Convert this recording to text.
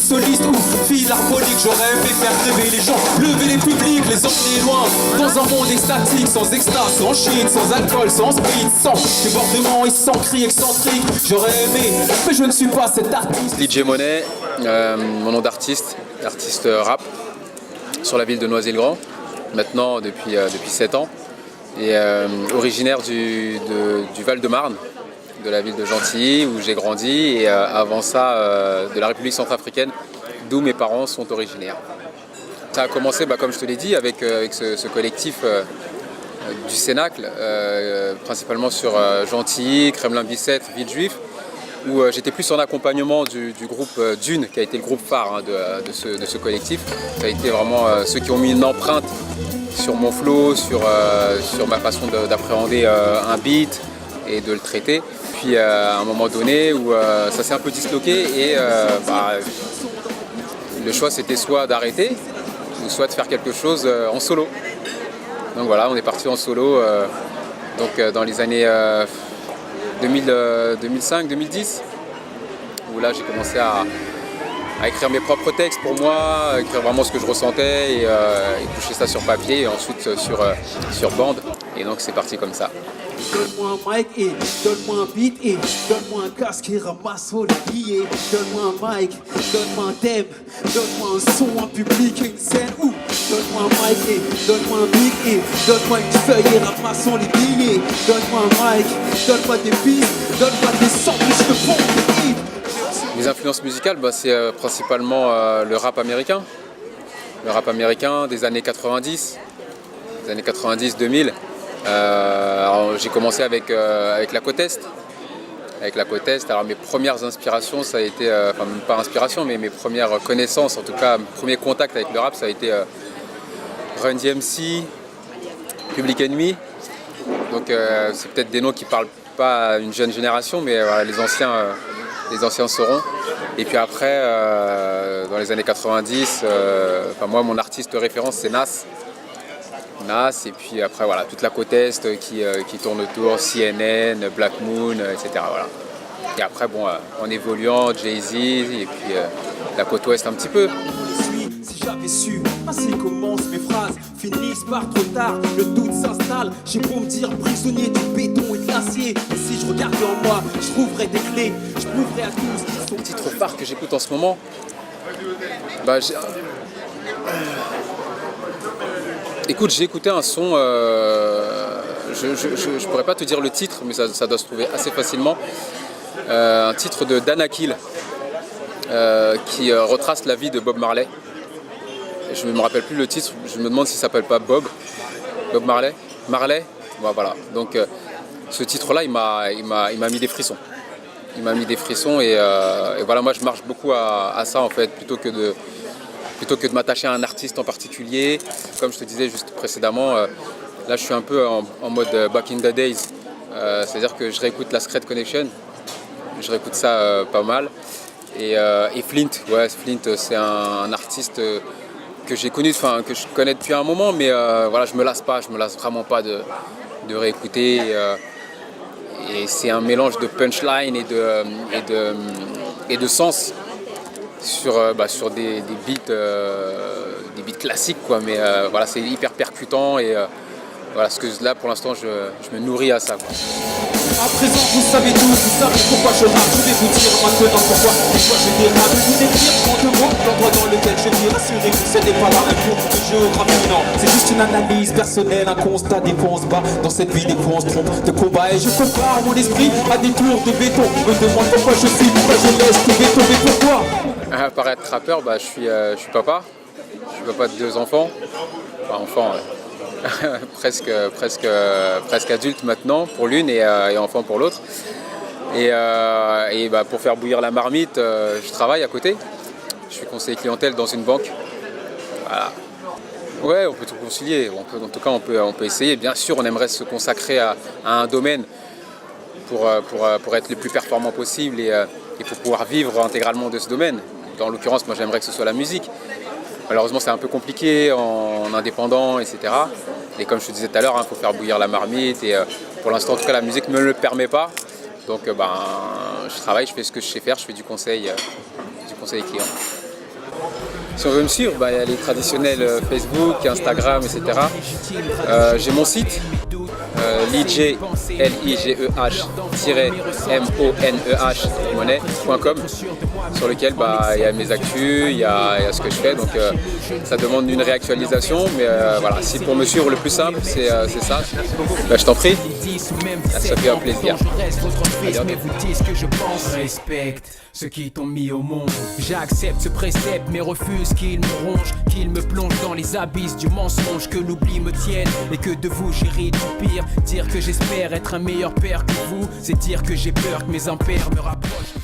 soliste ou philharmonique. J'aurais aimé faire rêver les gens, lever les publics, les emmener loin dans un monde extatique, sans extase, sans shit, sans alcool, sans speed, sans débordement et sans cri excentrique. J'aurais aimé, mais je ne suis pas cet artiste. DJ Monet, mon nom d'artiste, artiste rap sur la ville de Noisy-le-Grand, maintenant depuis 7 ans, et originaire du Val-de-Marne, de la ville de Gentilly où j'ai grandi, et avant ça de la République centrafricaine d'où mes parents sont originaires. Ça a commencé, comme je te l'ai dit, avec ce collectif du Cénacle, principalement sur Gentilly, Kremlin-Bicêtre, Villejuif, où j'étais plus en accompagnement du groupe Dune, qui a été le groupe phare de ce collectif. Ça a été vraiment ceux qui ont mis une empreinte sur mon flow, sur ma façon d'appréhender un beat et de le traiter. Puis à un moment donné où ça s'est un peu disloqué et le choix c'était soit d'arrêter ou soit de faire quelque chose en solo. Donc voilà, on est parti en solo dans les années 2005-2010, où là j'ai commencé à écrire mes propres textes pour moi, écrire vraiment ce que je ressentais et coucher ça sur papier et ensuite sur bande. Et donc c'est parti comme ça. Donne-moi un mic et donne-moi un beat et donne-moi un casque et ramasse les billets. Donne-moi un mic, donne-moi un thème, donne-moi un son, un public et une scène. Ou donne-moi un mic et donne-moi un beat et donne-moi une feuille et ramassons les billets. Donne-moi un mic, donne-moi des pistes, donne-moi des samples et je te prends des hits. Mes influences musicales, c'est principalement le rap américain. Le rap américain des années 90, des années 90-2000. J'ai commencé avec la côte Est. Avec la côte Est, alors mes premières inspirations, ça a été, enfin même pas inspiration, mais mes premières connaissances, en tout cas, mes premiers contacts avec le rap, ça a été Run DMC, Public Enemy. Donc c'est peut-être des noms qui parlent pas à une jeune génération, mais voilà, les anciens sauront. Et puis après, dans les années 90, moi mon artiste de référence c'est Nas, et puis après voilà, toute la côte Est qui tourne autour, CNN, Black Moon, etc. Voilà. Et après en évoluant, Jay-Z, et puis la côte Ouest un petit peu. Si j'avais su, ainsi commencent mes phrases, finissent par trop tard, le doute s'installe, j'ai beau me dire prisonnier du béton et de l'acier, et si je regardais en moi, je trouverais des clés, je prouverais à tous qu'ils sont... Le titre phare que j'écoute en ce moment, écoute, j'ai écouté un son, je pourrais pas te dire le titre, mais ça doit se trouver assez facilement. Un titre de Dan Akil qui retrace la vie de Bob Marley. Je ne me rappelle plus le titre, je me demande s'il s'appelle pas Bob Marley. Voilà. Donc ce titre-là, il m'a mis des frissons. Il m'a mis des frissons et voilà, moi je marche beaucoup à ça en fait, plutôt que de m'attacher à un artiste en particulier. Comme je te disais juste précédemment, là je suis un peu en mode back in the days. C'est-à-dire que je réécoute la Secret Connection, je réécoute ça pas mal. Et Flint, Flint c'est un artiste que j'ai connu, que je connais depuis un moment, mais voilà, je me lasse vraiment pas de réécouter. Et c'est un mélange de punchline et de sens sur des beats classiques quoi, mais voilà, c'est hyper percutant et voilà, ce que là pour l'instant je me nourris à ça quoi. À présent vous savez tous, vous savez pourquoi je rappe. Je vais vous dire maintenant pourquoi je dérape. Vous décrire en deux mots l'endroit dans lequel je vis. Rassurez-vous, ce n'est pas là un cours de géographie, non. C'est juste une analyse personnelle, un constat des fois on se bat. Dans cette vie des fois on se trompe de combat. Et je compare mon esprit à des tours de béton. Je me demande pourquoi je suis, pourquoi je laisse tout béton, mais pourquoi? Pour être rappeur, je suis papa. Je suis papa de 2 enfants. Enfin enfants, presque adulte maintenant pour l'une et enfant pour l'autre. Et pour faire bouillir la marmite, je travaille à côté. Je suis conseiller clientèle dans une banque. Voilà. Ouais, on peut tout concilier. En tout cas, on peut essayer. Bien sûr, on aimerait se consacrer à un domaine pour être le plus performant possible et pour pouvoir vivre intégralement de ce domaine. En l'occurrence, moi, j'aimerais que ce soit la musique. Malheureusement, c'est un peu compliqué en indépendant, etc. Et comme je te disais tout à l'heure, faut faire bouillir la marmite. Et pour l'instant, en tout cas, la musique ne me le permet pas. Donc, je travaille, je fais ce que je sais faire, je fais du conseil client. Si on veut me suivre, il y a les traditionnels Facebook, Instagram, etc. J'ai mon site, ligeh-moneh.com, sur lequel il y a mes actus, il y a ce que je fais. Donc ça demande une réactualisation, mais voilà, si pour me suivre le plus simple, c'est ça. Je t'en prie, ça fait un plaisir. Ceux qui t'ont mis au monde. J'accepte ce précepte mais refuse qu'il me ronge, qu'il me plonge dans les abysses du mensonge, que l'oubli me tienne et que de vous j'hérite du pire. Dire que j'espère être un meilleur père que vous, c'est dire que j'ai peur que mes impairs me rapprochent.